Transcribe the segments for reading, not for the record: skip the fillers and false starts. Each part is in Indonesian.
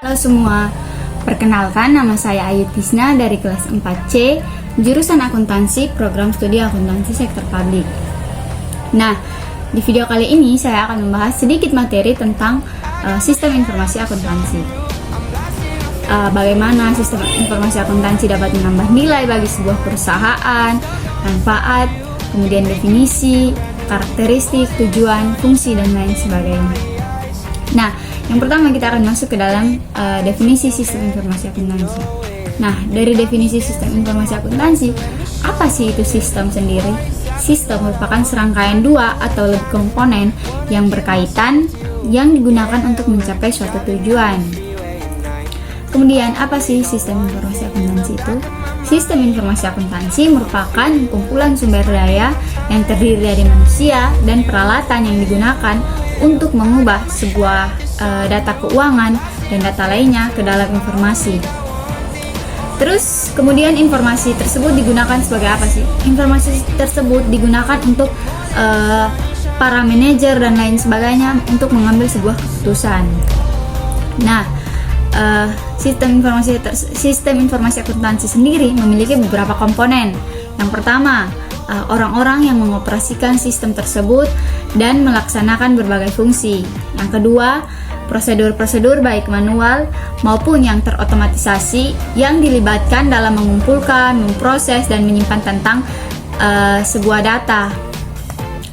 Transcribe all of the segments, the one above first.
Halo semua, perkenalkan nama saya Ayu Tisna dari kelas 4C, jurusan akuntansi, program studi akuntansi sektor publik. Nah, di video kali ini saya akan membahas sedikit materi tentang sistem informasi akuntansi. Bagaimana sistem informasi akuntansi dapat menambah nilai bagi sebuah perusahaan, manfaat, kemudian definisi, karakteristik, tujuan, fungsi, dan lain sebagainya. Nah, yang pertama kita akan masuk ke dalam definisi sistem informasi akuntansi. Nah, dari definisi sistem informasi akuntansi, apa sih itu sistem sendiri? Sistem merupakan serangkaian dua atau lebih komponen yang berkaitan yang digunakan untuk mencapai suatu tujuan. Kemudian, apa sih sistem informasi akuntansi itu? Sistem informasi akuntansi merupakan kumpulan sumber daya yang terdiri dari manusia dan peralatan yang digunakan untuk mengubah sebuah data keuangan dan data lainnya ke dalam informasi. Terus kemudian informasi tersebut digunakan sebagai apa sih? Informasi tersebut digunakan untuk para manajer dan lain sebagainya untuk mengambil sebuah keputusan. Nah, sistem informasi akuntansi sendiri memiliki beberapa komponen. Yang pertama, orang-orang yang mengoperasikan sistem tersebut dan melaksanakan berbagai fungsi. Yang kedua, prosedur-prosedur baik manual maupun yang terotomatisasi yang dilibatkan dalam mengumpulkan, memproses, dan menyimpan tentang sebuah data.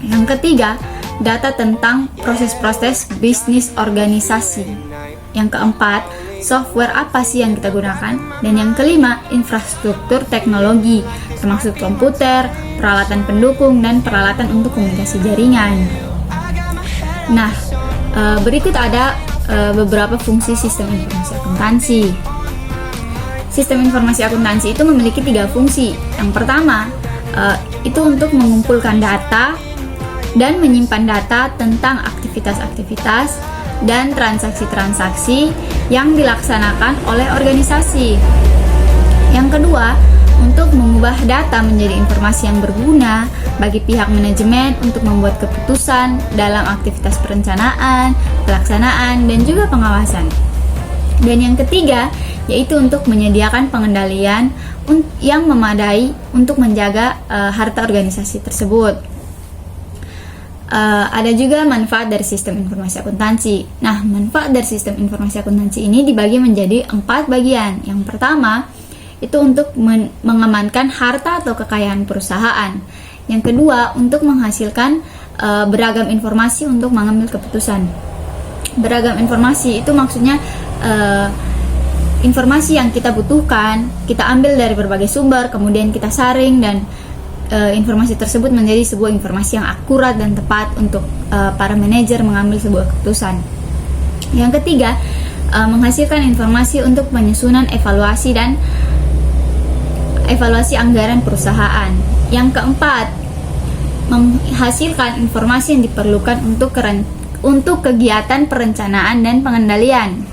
Yang ketiga, data tentang proses-proses bisnis organisasi. Yang keempat, software apa sih yang kita gunakan? Dan yang kelima, infrastruktur teknologi, termasuk komputer, peralatan pendukung, dan peralatan untuk komunikasi jaringan. Nah, berikut ada beberapa fungsi sistem informasi akuntansi. Sistem informasi akuntansi itu memiliki 3 fungsi. Yang pertama, itu untuk mengumpulkan data dan menyimpan data tentang aktivitas-aktivitas dan transaksi-transaksi yang dilaksanakan oleh organisasi. Yang kedua, untuk mengubah data menjadi informasi yang berguna bagi pihak manajemen untuk membuat keputusan dalam aktivitas perencanaan, pelaksanaan, dan juga pengawasan. Dan yang ketiga, yaitu untuk menyediakan pengendalian yang memadai untuk menjaga harta organisasi tersebut. Ada juga manfaat dari sistem informasi akuntansi. Nah, manfaat dari sistem informasi akuntansi ini dibagi menjadi 4 bagian. Yang pertama, itu untuk mengamankan harta atau kekayaan perusahaan. Yang kedua, untuk menghasilkan beragam informasi untuk mengambil keputusan. Beragam informasi itu maksudnya informasi yang kita butuhkan, kita ambil dari berbagai sumber, kemudian kita saring, dan informasi tersebut menjadi sebuah informasi yang akurat dan tepat untuk para manajer mengambil sebuah keputusan. Yang ketiga, menghasilkan informasi untuk penyusunan evaluasi dan evaluasi anggaran perusahaan. Yang keempat, menghasilkan informasi yang diperlukan untuk kegiatan perencanaan dan pengendalian.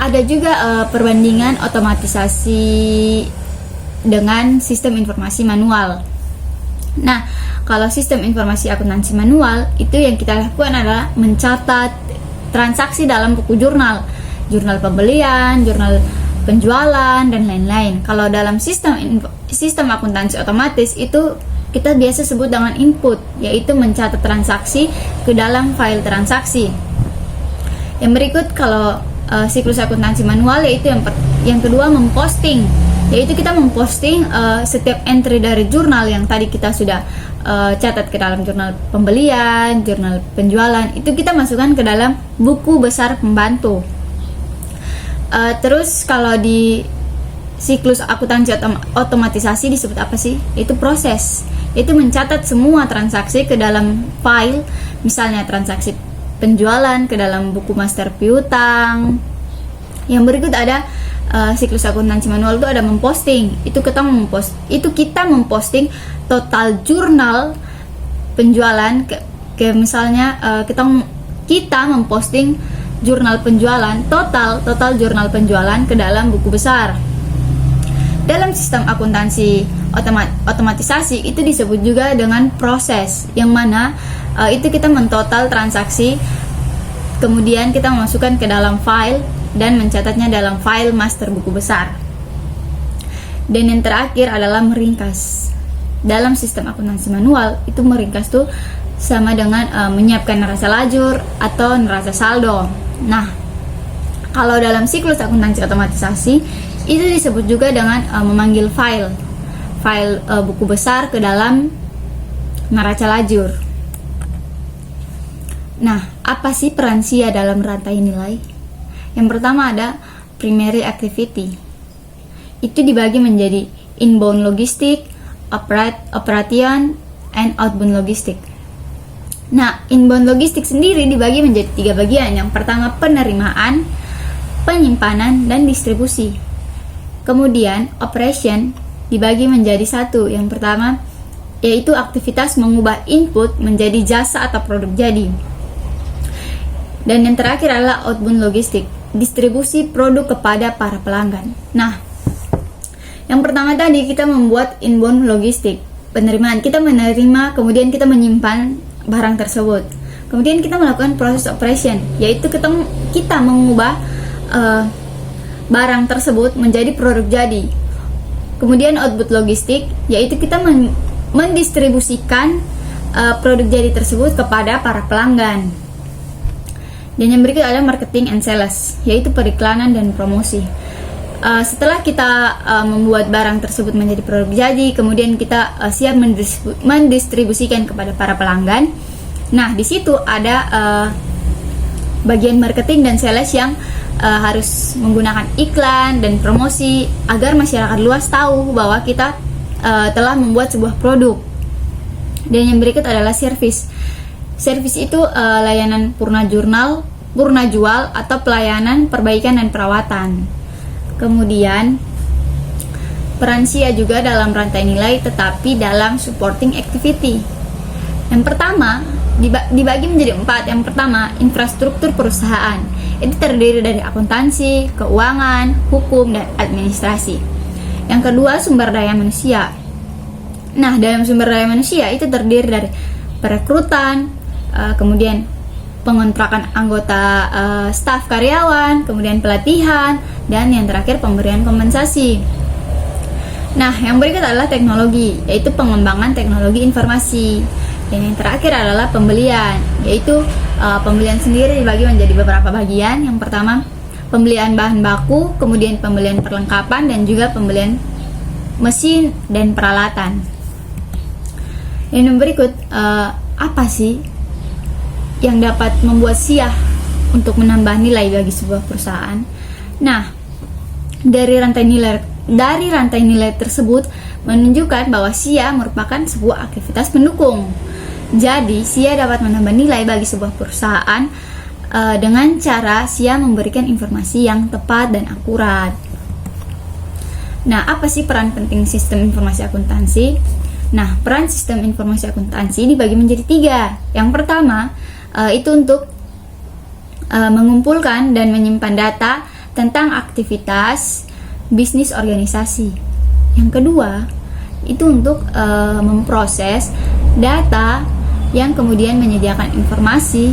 Ada juga perbandingan otomatisasi dengan sistem informasi manual. Nah, kalau sistem informasi akuntansi manual, itu yang kita lakukan adalah mencatat transaksi dalam buku jurnal pembelian, jurnal penjualan, dan lain-lain. Kalau dalam sistem akuntansi otomatis itu kita biasa sebut dengan input, yaitu mencatat transaksi ke dalam file transaksi. Yang berikut kalau siklus akuntansi manual, yaitu yang kedua memposting, yaitu kita memposting setiap entry dari jurnal yang tadi kita sudah catat ke dalam jurnal pembelian, jurnal penjualan, itu kita masukkan ke dalam buku besar pembantu. Terus kalau di siklus akuntansi otomatisasi disebut apa sih? Itu proses. Itu mencatat semua transaksi ke dalam file, misalnya transaksi penjualan ke dalam buku master piutang. Yang berikut ada siklus akuntansi manual, itu ada memposting. Itu kita memposting total jurnal penjualan ke misalnya kita memposting jurnal penjualan, total jurnal penjualan ke dalam buku besar. Dalam sistem akuntansi otomatisasi itu disebut juga dengan proses, yang mana itu kita mentotal transaksi kemudian kita memasukkan ke dalam file dan mencatatnya dalam file master buku besar. Dan yang terakhir adalah meringkas. Dalam sistem akuntansi manual, itu meringkas tuh sama dengan menyiapkan neraca lajur atau neraca saldo. Nah, kalau dalam siklus akuntansi otomatisasi, itu disebut juga dengan memanggil file buku besar ke dalam neraca lajur. Nah, apa sih peran SIA dalam rantai nilai? Yang pertama ada primary activity. Itu dibagi menjadi inbound logistik, operation, and outbound logistik. Nah, inbound logistik sendiri dibagi menjadi 3 bagian. Yang pertama penerimaan, penyimpanan, dan distribusi. Kemudian operation dibagi menjadi 1. Yang pertama yaitu aktivitas mengubah input menjadi jasa atau produk jadi. Dan yang terakhir adalah outbound logistik, distribusi produk kepada para pelanggan. Nah, yang pertama tadi kita membuat inbound logistik, penerimaan. Kita menerima, kemudian kita menyimpan barang tersebut. Kemudian kita melakukan proses operation, yaitu kita mengubah barang tersebut menjadi produk jadi. Kemudian outbound logistik, yaitu kita mendistribusikan produk jadi tersebut kepada para pelanggan. Dan yang berikut adalah marketing and sales, yaitu periklanan dan promosi. Setelah kita membuat barang tersebut menjadi produk jadi, kemudian kita siap mendistribusikan kepada para pelanggan. Nah, di situ ada bagian marketing dan sales yang harus menggunakan iklan dan promosi agar masyarakat luas tahu bahwa kita telah membuat sebuah produk. Dan yang berikut adalah service. Service itu layanan purna jual atau pelayanan perbaikan dan perawatan. Kemudian peran SIA juga dalam rantai nilai, tetapi dalam supporting activity. Yang pertama dibagi menjadi 4. Yang pertama, infrastruktur perusahaan. Itu terdiri dari akuntansi, keuangan, hukum, dan administrasi. Yang kedua, sumber daya manusia. Nah, dalam sumber daya manusia itu terdiri dari perekrutan, kemudian pengontrakan anggota staf karyawan, kemudian pelatihan, dan yang terakhir pemberian kompensasi. Nah, yang berikut adalah teknologi, yaitu pengembangan teknologi informasi. Dan yang terakhir adalah pembelian, yaitu pembelian sendiri dibagi menjadi beberapa bagian. Yang pertama, pembelian bahan baku, kemudian pembelian perlengkapan, dan juga pembelian mesin dan peralatan. Dan yang berikut, apa sih yang dapat membuat SIA untuk menambah nilai bagi sebuah perusahaan? Nah, dari rantai nilai tersebut menunjukkan bahwa SIA merupakan sebuah aktivitas pendukung. Jadi, SIA dapat menambah nilai bagi sebuah perusahaan dengan cara SIA memberikan informasi yang tepat dan akurat. Nah, apa sih peran penting sistem informasi akuntansi? Nah, peran sistem informasi akuntansi dibagi menjadi 3. Yang pertama, itu untuk mengumpulkan dan menyimpan data tentang aktivitas bisnis organisasi. Yang kedua, itu untuk memproses data yang kemudian menyediakan informasi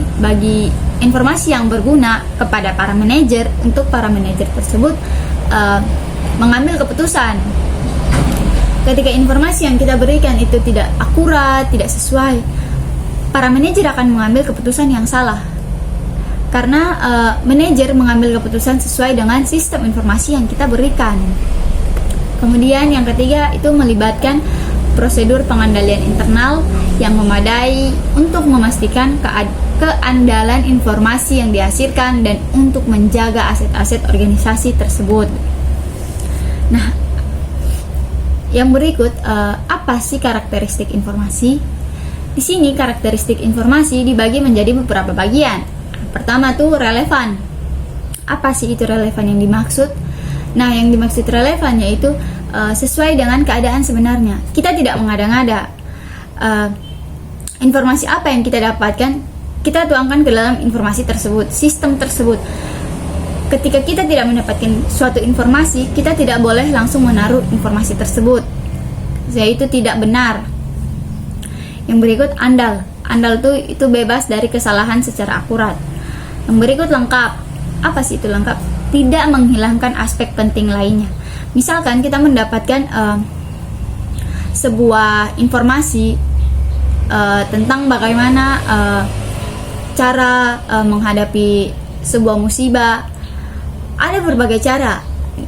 yang berguna kepada para manajer untuk para manajer tersebut mengambil keputusan. Ketika informasi yang kita berikan itu tidak akurat, tidak sesuai, para manajer akan mengambil keputusan yang salah. Karena manajer mengambil keputusan sesuai dengan sistem informasi yang kita berikan. Kemudian yang ketiga itu melibatkan prosedur pengandalian internal yang memadai untuk memastikan keandalan informasi yang dihasilkan dan untuk menjaga aset-aset organisasi tersebut. Nah, yang berikut, apa sih karakteristik informasi? Di sini karakteristik informasi dibagi menjadi beberapa bagian. Pertama tuh relevan. Apa sih itu relevan yang dimaksud? Nah, yang dimaksud relevan yaitu sesuai dengan keadaan sebenarnya. Kita tidak mengada-ngada. Informasi apa yang kita dapatkan, kita tuangkan ke dalam informasi tersebut, sistem tersebut. Ketika kita tidak mendapatkan suatu informasi, kita tidak boleh langsung menaruh informasi tersebut, yaitu tidak benar. Yang berikut andal. Andal itu bebas dari kesalahan secara akurat. Yang berikut lengkap. Apa sih itu lengkap? Tidak menghilangkan aspek penting lainnya. Misalkan kita mendapatkan sebuah informasi tentang bagaimana cara menghadapi sebuah musibah. Ada berbagai cara.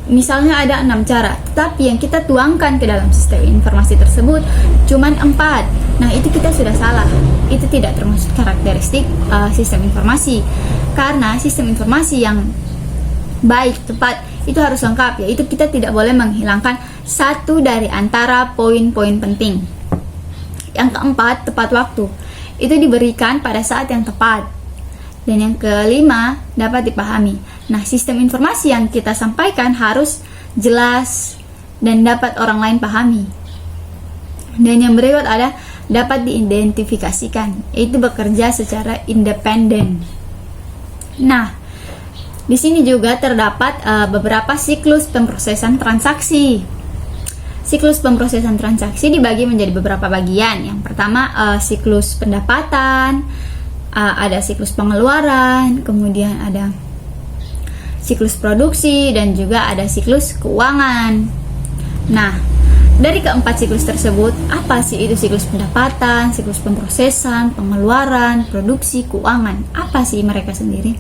Misalnya ada 6 cara, tetapi yang kita tuangkan ke dalam sistem informasi tersebut cuman 4. Nah, itu kita sudah salah. Itu tidak termasuk karakteristik sistem informasi. Karena sistem informasi yang baik, tepat, itu harus lengkap, yaitu kita tidak boleh menghilangkan satu dari antara poin-poin penting. Yang keempat, tepat waktu. Itu diberikan pada saat yang tepat. Dan yang kelima, dapat dipahami. Nah, sistem informasi yang kita sampaikan harus jelas dan dapat orang lain pahami. Dan yang berikut ada dapat diidentifikasikan, yaitu bekerja secara independen. Nah, di sini juga terdapat beberapa siklus pemrosesan transaksi. Siklus pemrosesan transaksi dibagi menjadi beberapa bagian. Yang pertama, siklus pendapatan, ada siklus pengeluaran, kemudian ada siklus produksi, dan juga ada siklus keuangan. Nah, dari keempat siklus tersebut, apa sih itu siklus pendapatan, siklus pemrosesan, pengeluaran, produksi, keuangan? Apa sih mereka sendiri?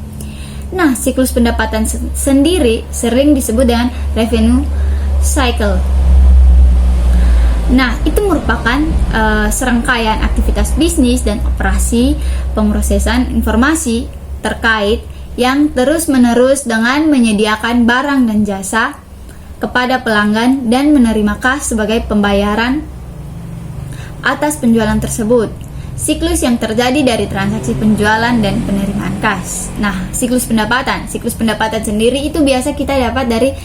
Nah, siklus pendapatan sendiri sering disebut dengan revenue cycle. Nah, itu merupakan serangkaian aktivitas bisnis dan operasi pemrosesan informasi terkait yang terus-menerus dengan menyediakan barang dan jasa kepada pelanggan dan menerima kas sebagai pembayaran atas penjualan tersebut. Siklus yang terjadi dari transaksi penjualan dan penerimaan kas. Nah, siklus pendapatan sendiri itu biasa kita dapat dari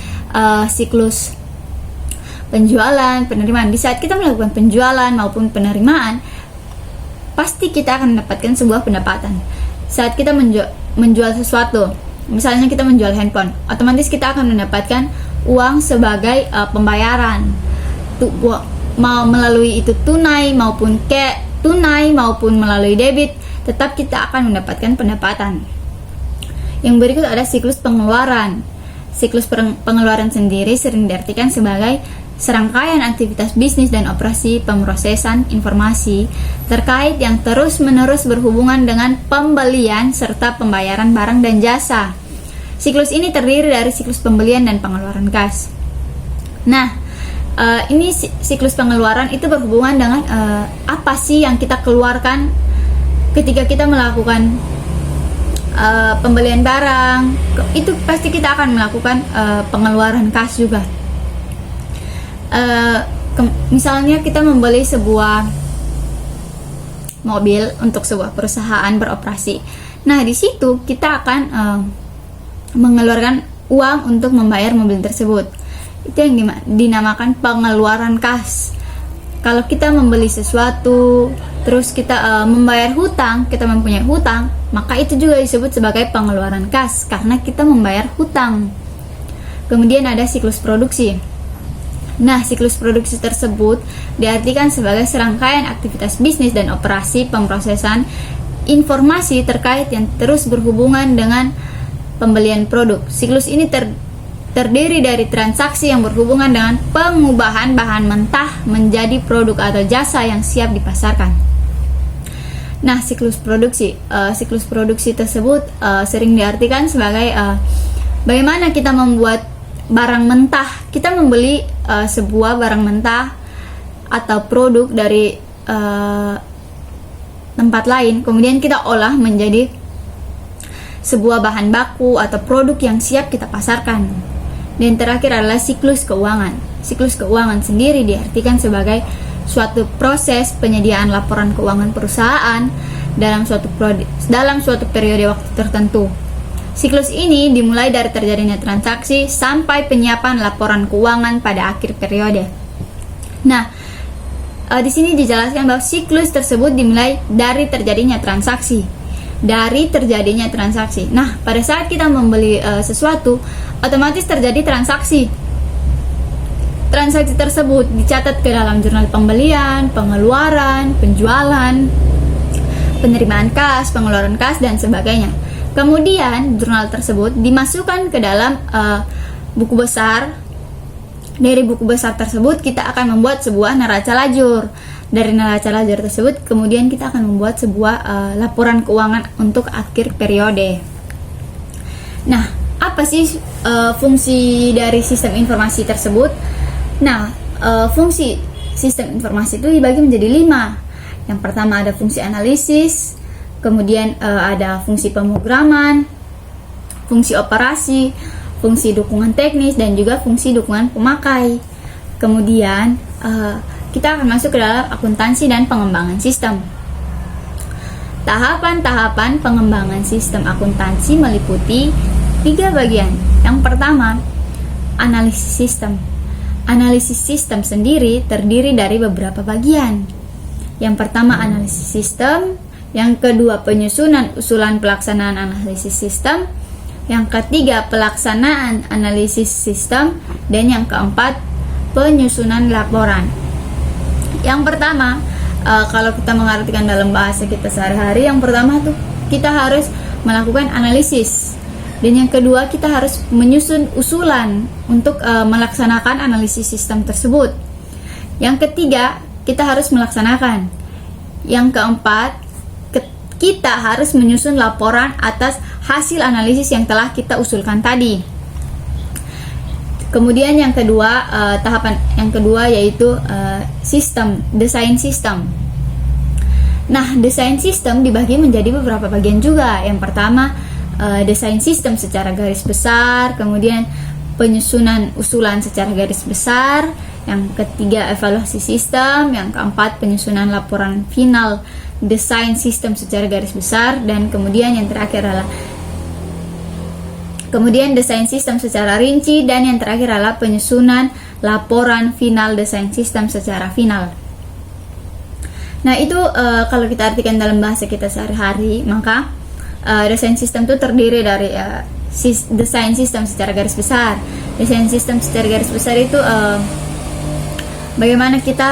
siklus penjualan, penerimaan. Di saat kita melakukan penjualan maupun penerimaan, pasti kita akan mendapatkan sebuah pendapatan. Saat kita menjual sesuatu, misalnya kita menjual handphone, otomatis kita akan mendapatkan uang sebagai pembayaran. Mau melalui itu tunai maupun melalui debit, tetap kita akan mendapatkan pendapatan. Yang berikut ada siklus pengeluaran. Siklus pengeluaran sendiri sering diartikan sebagai serangkaian aktivitas bisnis dan operasi pemrosesan informasi terkait yang terus-menerus berhubungan dengan pembelian serta pembayaran barang dan jasa. Siklus ini terdiri dari siklus pembelian dan pengeluaran kas. Nah, ini siklus pengeluaran itu berhubungan dengan apa sih yang kita keluarkan ketika kita melakukan pembelian barang. Itu pasti kita akan melakukan pengeluaran kas juga. Misalnya kita membeli sebuah mobil untuk sebuah perusahaan beroperasi. Nah, di situ kita akan mengeluarkan uang untuk membayar mobil tersebut. Itu yang dinamakan pengeluaran kas. Kalau kita membeli sesuatu, terus kita membayar hutang, kita mempunyai hutang, maka itu juga disebut sebagai pengeluaran kas karena kita membayar hutang. Kemudian ada siklus produksi. Nah, siklus produksi tersebut diartikan sebagai serangkaian aktivitas bisnis dan operasi pemrosesan informasi terkait yang terus berhubungan dengan pembelian produk. Siklus ini terdiri dari transaksi yang berhubungan dengan pengubahan bahan mentah menjadi produk atau jasa yang siap dipasarkan. Nah, siklus produksi tersebut sering diartikan sebagai bagaimana kita membuat barang mentah. Kita membeli sebuah barang mentah atau produk dari tempat lain, kemudian kita olah menjadi sebuah bahan baku atau produk yang siap kita pasarkan. Dan terakhir adalah siklus keuangan. Siklus keuangan sendiri diartikan sebagai suatu proses penyediaan laporan keuangan perusahaan dalam suatu periode waktu tertentu. Siklus ini dimulai dari terjadinya transaksi sampai penyiapan laporan keuangan pada akhir periode. Nah, di sini dijelaskan bahwa siklus tersebut dimulai dari terjadinya transaksi. Nah, pada saat kita membeli sesuatu, otomatis terjadi transaksi. Transaksi tersebut dicatat ke dalam jurnal pembelian, pengeluaran, penjualan, penerimaan kas, pengeluaran kas, dan sebagainya. Kemudian jurnal tersebut dimasukkan ke dalam buku besar. Dari buku besar tersebut kita akan membuat sebuah neraca lajur. Dari neraca lajur tersebut kemudian kita akan membuat sebuah laporan keuangan untuk akhir periode. Nah, apa sih fungsi dari sistem informasi tersebut? Nah, fungsi sistem informasi itu dibagi menjadi 5. Yang pertama ada fungsi analisis, kemudian ada fungsi pemrograman, fungsi operasi, fungsi dukungan teknis, dan juga fungsi dukungan pemakai. Kemudian kita akan masuk ke dalam akuntansi dan pengembangan sistem. Tahapan-tahapan pengembangan sistem akuntansi meliputi 3 bagian. Yang pertama, analisis sistem. Analisis sistem sendiri terdiri dari beberapa bagian. Yang pertama, analisis sistem. Yang kedua, penyusunan usulan pelaksanaan analisis sistem. Yang ketiga, pelaksanaan analisis sistem. Dan yang keempat, penyusunan laporan. Yang pertama, kalau kita mengartikan dalam bahasa kita sehari-hari, yang pertama tuh kita harus melakukan analisis. Dan yang kedua, kita harus menyusun usulan untuk melaksanakan analisis sistem tersebut. Yang ketiga, kita harus melaksanakan. Yang keempat, kita harus menyusun laporan atas hasil analisis yang telah kita usulkan tadi. Kemudian yang kedua, tahapan yang kedua yaitu sistem, desain sistem. Nah, desain sistem dibagi menjadi beberapa bagian juga. Yang pertama, desain sistem secara garis besar, kemudian penyusunan usulan secara garis besar, yang ketiga evaluasi sistem, yang keempat penyusunan laporan final desain sistem secara garis besar, dan kemudian yang terakhir adalah desain sistem secara rinci, dan yang terakhir adalah penyusunan laporan final desain sistem secara final. Nah, itu kalau kita artikan dalam bahasa kita sehari-hari, maka desain sistem itu terdiri dari desain sistem secara garis besar. Desain sistem secara garis besar itu bagaimana kita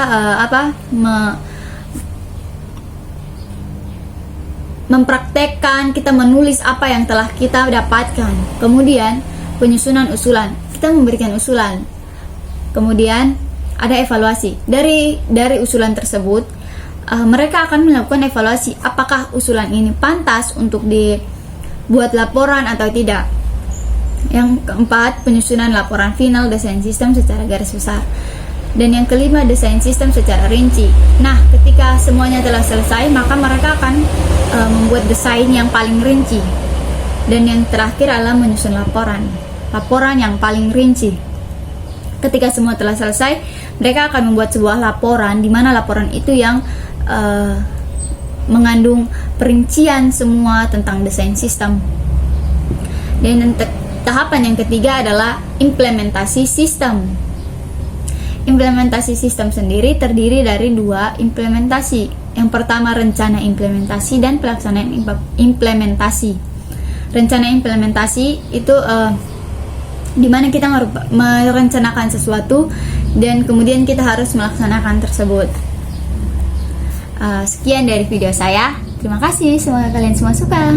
mempraktekkan, kita menulis apa yang telah kita dapatkan. Kemudian penyusunan usulan, kita memberikan usulan. Kemudian ada evaluasi dari usulan tersebut. Mereka akan melakukan evaluasi apakah usulan ini pantas untuk dibuat laporan atau tidak. Yang keempat, penyusunan laporan final desain sistem secara garis besar. Dan yang kelima, desain sistem secara rinci. Nah, ketika semuanya telah selesai, maka mereka akan membuat desain yang paling rinci. Dan yang terakhir adalah menyusun laporan yang paling rinci. Ketika semua telah selesai, mereka akan membuat sebuah laporan, di mana laporan itu yang mengandung perincian semua tentang desain sistem. Dan tahapan yang ketiga adalah implementasi sistem. Implementasi sistem sendiri terdiri dari 2 implementasi. Yang pertama, rencana implementasi dan pelaksanaan implementasi. Rencana implementasi itu di mana kita merencanakan sesuatu dan kemudian kita harus melaksanakan tersebut. Sekian dari video saya. Terima kasih, semoga kalian semua suka.